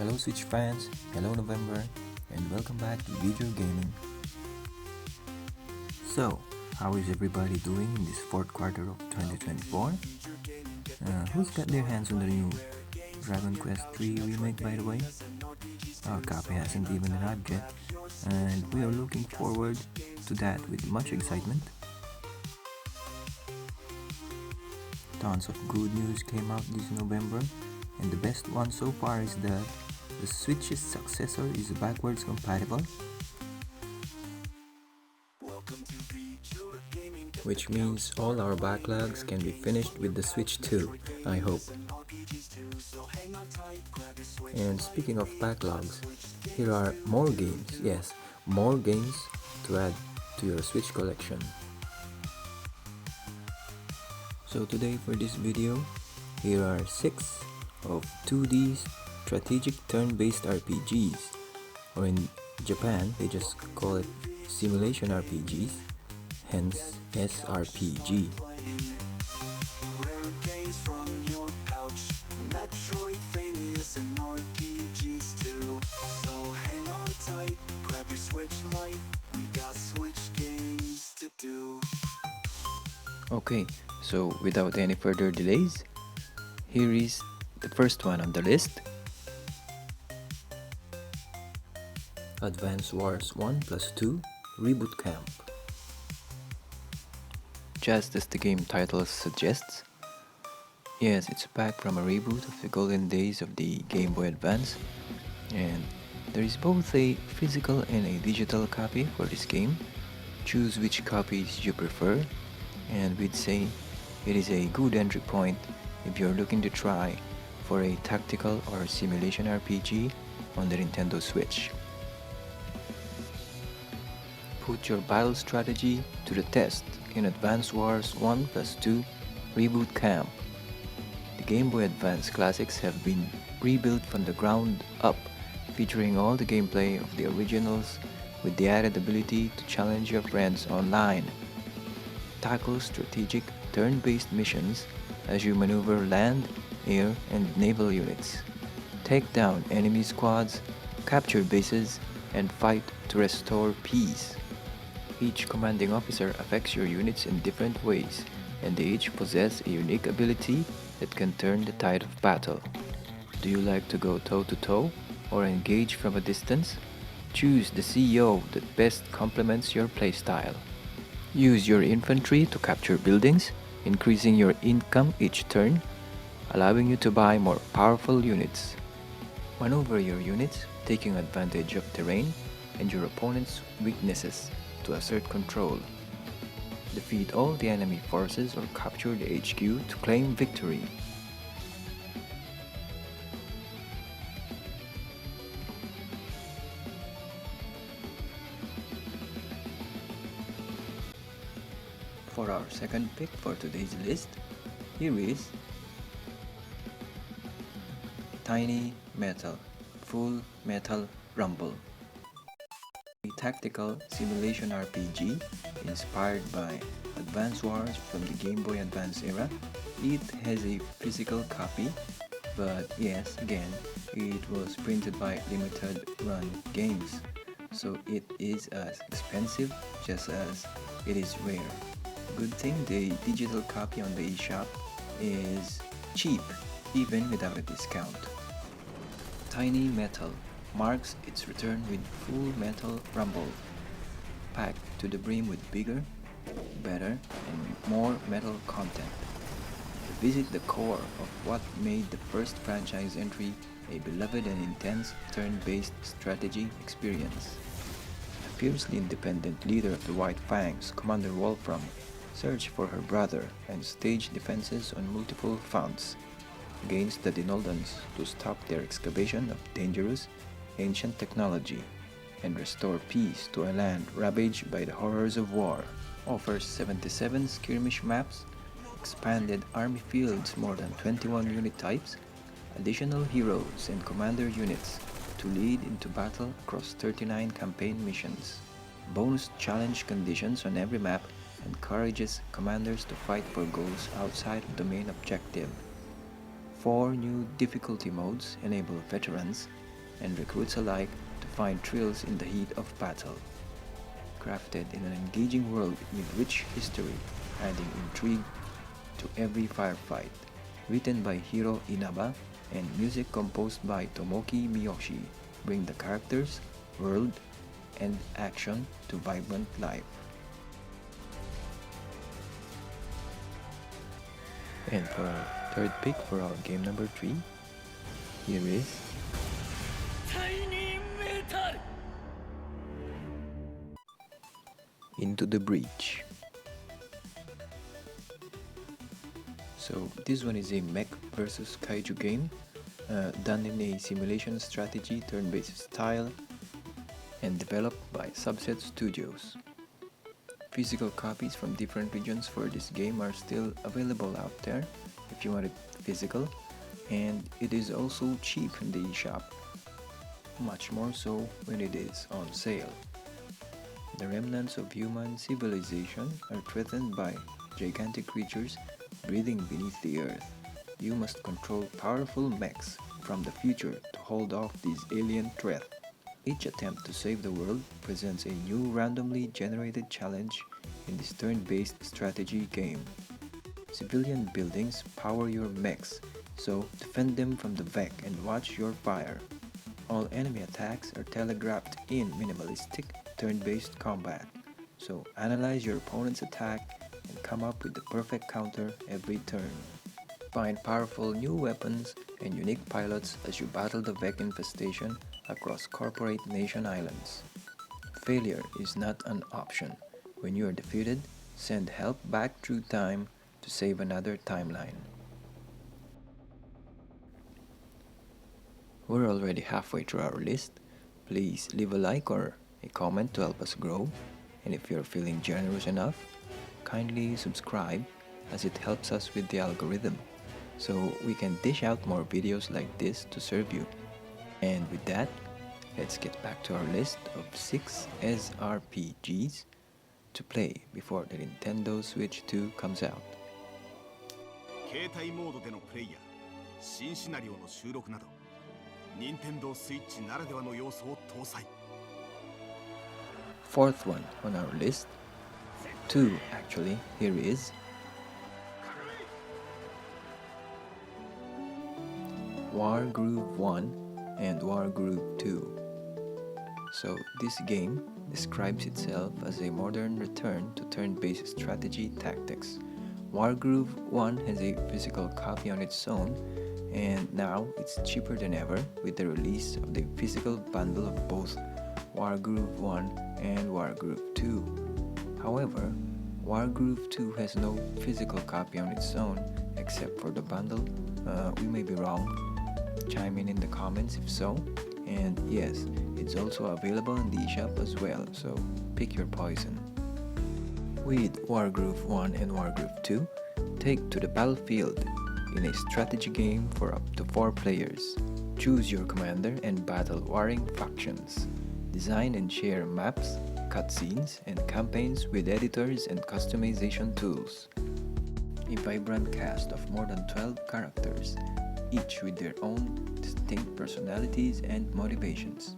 Hello Switch fans, hello November, and welcome back to Video Gaming. So, how is everybody doing in this fourth quarter of 2024? Who's got their hands on the new Dragon Quest 3 remake, by the way? Our copy hasn't even arrived yet, and we are looking forward to that with much excitement. Tons of good news came out this November, and the best one so far is that the Switch's successor is backwards compatible, which means all our backlogs can be finished with the Switch too, I hope. And speaking of backlogs, here are more games, yes, more games to add to your Switch collection. So today for this video, here are 6 of 2D strategic turn-based RPGs, or in Japan they just call it simulation RPGs, hence SRPG. Okay, so without any further delays, here is the first one on the list. Advan Wars 1+2 Reboot Camp. Just as the game title suggests, yes, it's back from a reboot of the golden days of the Game Boy Advance, and there is both a physical and a digital copy for this game. Choose which copies you prefer, and we'd say it is a good entry point if you're looking to try for a tactical or simulation RPG on the Nintendo Switch. Put your battle strategy to the test in Advan Wars 1+2 Reboot Camp. The Game Boy Advance classics have been rebuilt from the ground up, featuring all the gameplay of the originals with the added ability to challenge your friends online. Tackle strategic turn-based missions as you maneuver land, air, and naval units. Take down enemy squads, capture bases, and fight to restore peace. Each commanding officer affects your units in different ways, and they each possess a unique ability that can turn the tide of battle. Do you like to go toe-to-toe or engage from a distance? Choose the CEO that best complements your playstyle. Use your infantry to capture buildings, increasing your income each turn, allowing you to buy more powerful units. Maneuver your units, taking advantage of terrain and your opponent's weaknesses to assert control. Defeat all the enemy forces or capture the HQ to claim victory. For our second pick for today's list, here is Tiny Metal Full Metal Rumble. A tactical simulation RPG inspired by Advan Wars from the Game Boy Advance era. It has a physical copy, but yes, again, it was printed by limited run games, so it is as expensive just as it is rare. Good thing the digital copy on the eShop is cheap, even without a discount. Tiny Metal marks its return with Full Metal Rumble, packed to the brim with bigger, better, and more metal content. Visit the core of what made the first franchise entry a beloved and intense turn-based strategy experience. The fiercely independent leader of the White Fangs, Commander Wolfram, searched for her brother and staged defenses on multiple fronts against the Denoldans to stop their excavation of dangerous, ancient technology and restore peace to a land ravaged by the horrors of war. Offers 77 skirmish maps, expanded army fields, more than 21 unit types, additional heroes and commander units to lead into battle across 39 campaign missions. Bonus challenge conditions on every map encourages commanders to fight for goals outside of the main objective. 4 new difficulty modes enable veterans and recruits alike to find thrills in the heat of battle. Crafted in an engaging world with rich history, adding intrigue to every firefight. Written by Hiro Inaba and music composed by Tomoki Miyoshi, bring the characters, world, and action to vibrant life. And for our third pick for our game number 3, here is Into the Breach. So this one is a mech versus kaiju game done in a simulation strategy turn-based style and developed by Subset Studios. Physical copies from different regions for this game are still available out there if you want it physical, and it is also cheap in the eShop, much more so when it is on sale. The remnants of human civilization are threatened by gigantic creatures breathing beneath the earth. You must control powerful mechs from the future to hold off these alien threats. Each attempt to save the world presents a new randomly generated challenge in this turn-based strategy game. Civilian buildings power your mechs, so defend them from the Vec and watch your fire. All enemy attacks are telegraphed in minimalistic turn-based combat, so analyze your opponent's attack and come up with the perfect counter every turn. Find powerful new weapons and unique pilots as you battle the Vec infestation across corporate nation islands. Failure is not an option. When you are defeated, send help back through time to save another timeline. We're already halfway through our list. Please leave a like or a comment to help us grow, and if you're feeling generous enough, kindly subscribe as it helps us with the algorithm, so we can dish out more videos like this to serve you. And with that, let's get back to our list of 6 SRPGs to play before the Nintendo Switch 2 comes out. 携帯モードでのプレイや新シナリオの収録など、任天堂スイッチならではの要素を搭載。 Fourth one on our list, 2 actually, here is Wargroove 1 and Wargroove 2. So this game describes itself as a modern return to turn-based strategy tactics. Wargroove 1 has a physical copy on its own, and now it's cheaper than ever with the release of the physical bundle of both Wargroove 1 and Wargroove 2. However, Wargroove 2 has no physical copy on its own except for the bundle. We may be wrong. Chime in the comments if so. And yes, it's also available in the eShop as well, so pick your poison. With Wargroove 1 and Wargroove 2, take to the battlefield in a strategy game for up to 4 players. Choose your commander and battle warring factions. Design and share maps, cutscenes, and campaigns with editors and customization tools. A vibrant cast of more than 12 characters, each with their own distinct personalities and motivations.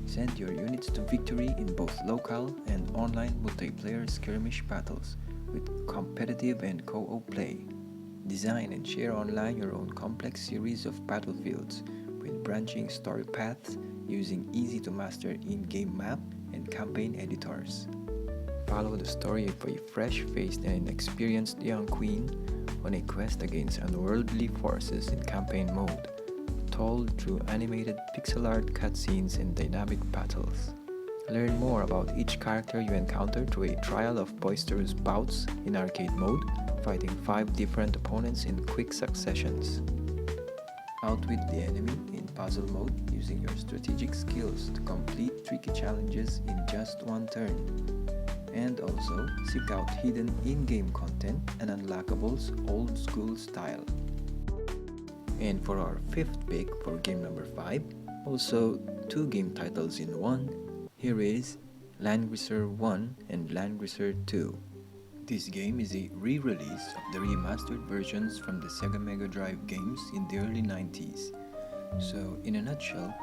Send your units to victory in both local and online multiplayer skirmish battles with competitive and co-op play. Design and share online your own complex series of battlefields with branching story paths using easy-to-master in-game map and campaign editors. Follow the story of a fresh-faced and inexperienced young queen on a quest against unworldly forces in campaign mode, told through animated pixel art cutscenes and dynamic battles. Learn more about each character you encounter through a trial of boisterous bouts in arcade mode, fighting 5 different opponents in quick successions. Outwit the enemy in puzzle mode using your strategic skills to complete tricky challenges in just 1 turn. And also seek out hidden in-game content and unlockables old school style. And for our 5th pick for game number 5, also 2 game titles in one, here is Landresch 1 and Landresch 2. This game is a re-release of the remastered versions from the Sega Mega Drive games in the early 90s. So in a nutshell,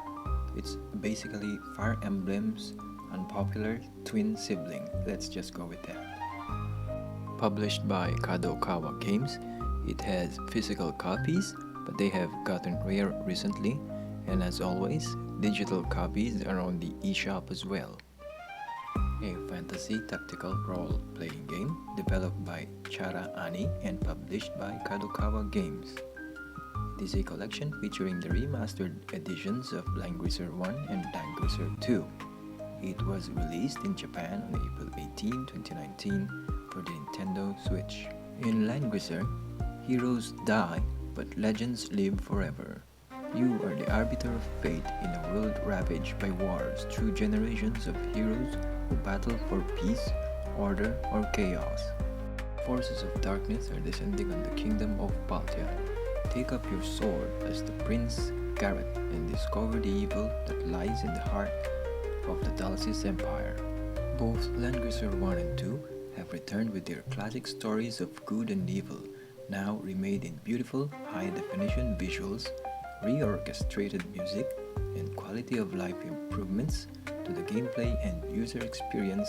It's basically Fire Emblem's unpopular twin sibling. Let's just go with that. Published by Kadokawa Games, it has physical copies, but they have gotten rare recently, and as always, digital copies are on the eShop as well. A fantasy tactical role-playing game developed by Chara Ani and published by Kadokawa Games. It is a collection featuring the remastered editions of Landresch 1 and Landresch 2. It was released in Japan on April 18, 2019 for the Nintendo Switch. In Landresch, heroes die, but legends live forever. You are the arbiter of fate in a world ravaged by wars through generations of heroes who battle for peace, order, or chaos. Forces of darkness are descending on the kingdom of Baltia. Take up your sword as the Prince Garrett and discover the evil that lies in the heart of the Dalsis Empire. Both Landresch 1 and 2 have returned with their classic stories of good and evil, now remade in beautiful, high-definition visuals, reorchestrated music, and quality-of-life improvements to the gameplay and user experience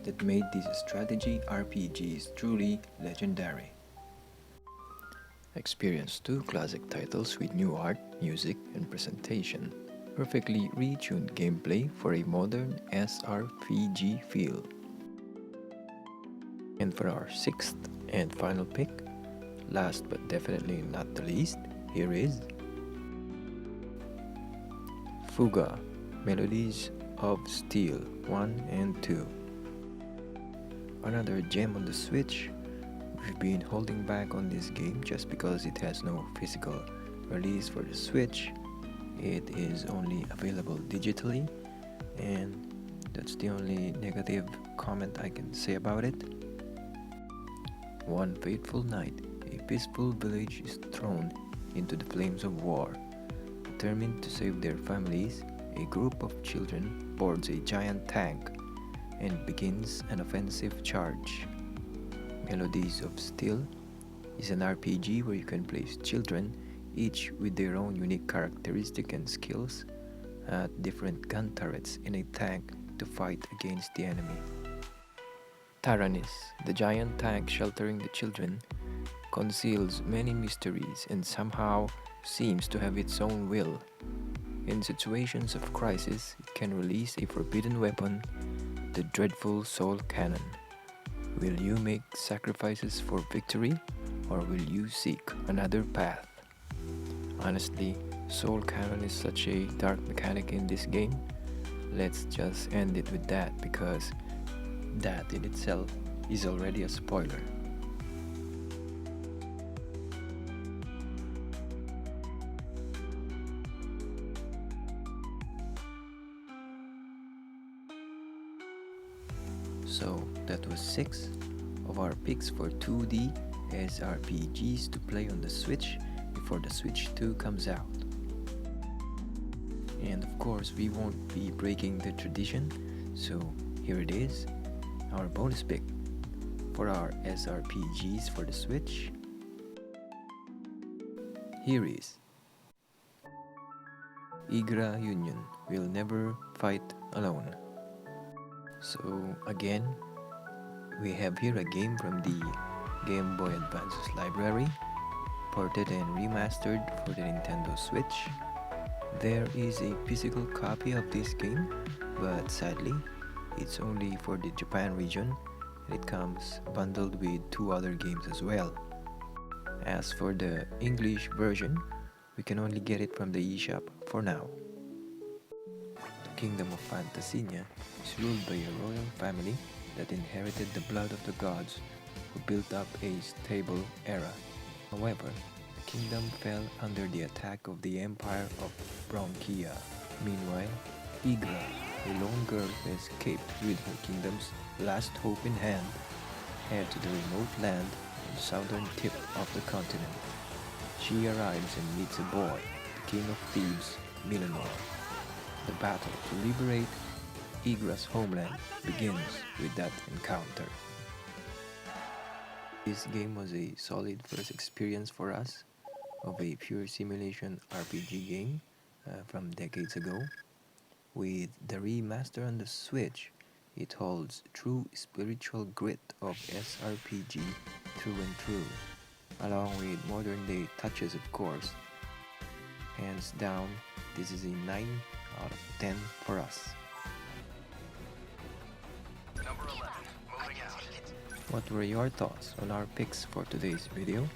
that made these strategy RPGs truly legendary. Experience two classic titles with new art, music, and presentation. Perfectly retuned gameplay for a modern SRPG feel. And for our sixth and final pick, last but definitely not the least, here is Fuga, Melodies of Steel 1 and 2. Another gem on the Switch. We've been holding back on this game just because it has no physical release for the Switch. It is only available digitally, and that's the only negative comment I can say about it. One fateful night, a peaceful village is thrown into the flames of war. Determined to save their families, a group of children boards a giant tank and begins an offensive charge. Melodies of Steel is an RPG where you can place children, each with their own unique characteristic and skills, at different gun turrets in a tank to fight against the enemy. Taranis, the giant tank sheltering the children, conceals many mysteries and somehow seems to have its own will. In situations of crisis, it can release a forbidden weapon, the dreadful Soul Cannon. Will you make sacrifices for victory, or will you seek another path? Honestly, Soul Cannon is such a dark mechanic in this game. Let's just end it with that, because that in itself is already a spoiler. So that was 6 of our picks for 2D SRPGs to play on the Switch before the Switch 2 comes out. And of course, we won't be breaking the tradition, so here it is, our bonus pick for our SRPGs for the Switch. Here is Igra Union Will Never Fight Alone. So again, we have here a game from the Game Boy Advance's library, ported and remastered for the Nintendo Switch. There is a physical copy of this game, but sadly, it's only for the Japan region, and it comes bundled with 2 other games as well. As for the English version, we can only get it from the eShop for now. The Kingdom of Fantasia is ruled by a royal family that inherited the blood of the gods who built up a stable era. However, the kingdom fell under the attack of the Empire of Bronchia. Meanwhile, Igra, a lone girl who escaped with her kingdom's last hope in hand, head to the remote land on the southern tip of the continent. She arrives and meets a boy, the king of thieves, Milanor. The battle to liberate Igra's homeland begins with that encounter. This game was a solid first experience for us of a pure simulation RPG game, from decades ago. With the remaster on the Switch, it holds true spiritual grit of SRPG through and through, along with modern day touches of course. Hands down, this is a 9 out of 10 for us. Number 11, moving out. What were your thoughts on our picks for today's video?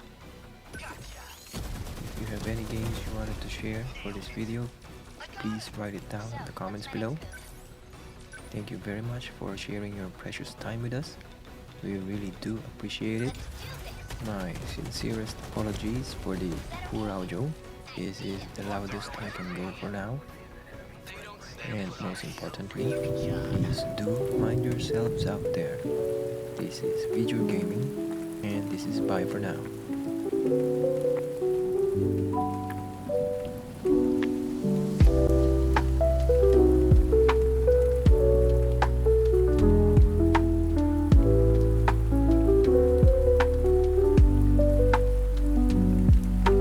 If you have any games you wanted to share for this video, please write it down in the comments below. Thank you very much for sharing your precious time with us. We really do appreciate it. My sincerest apologies for the poor audio. This is the loudest I can go for now. And most importantly, please do mind yourselves out there. This is Video Gaming, and this is bye for now.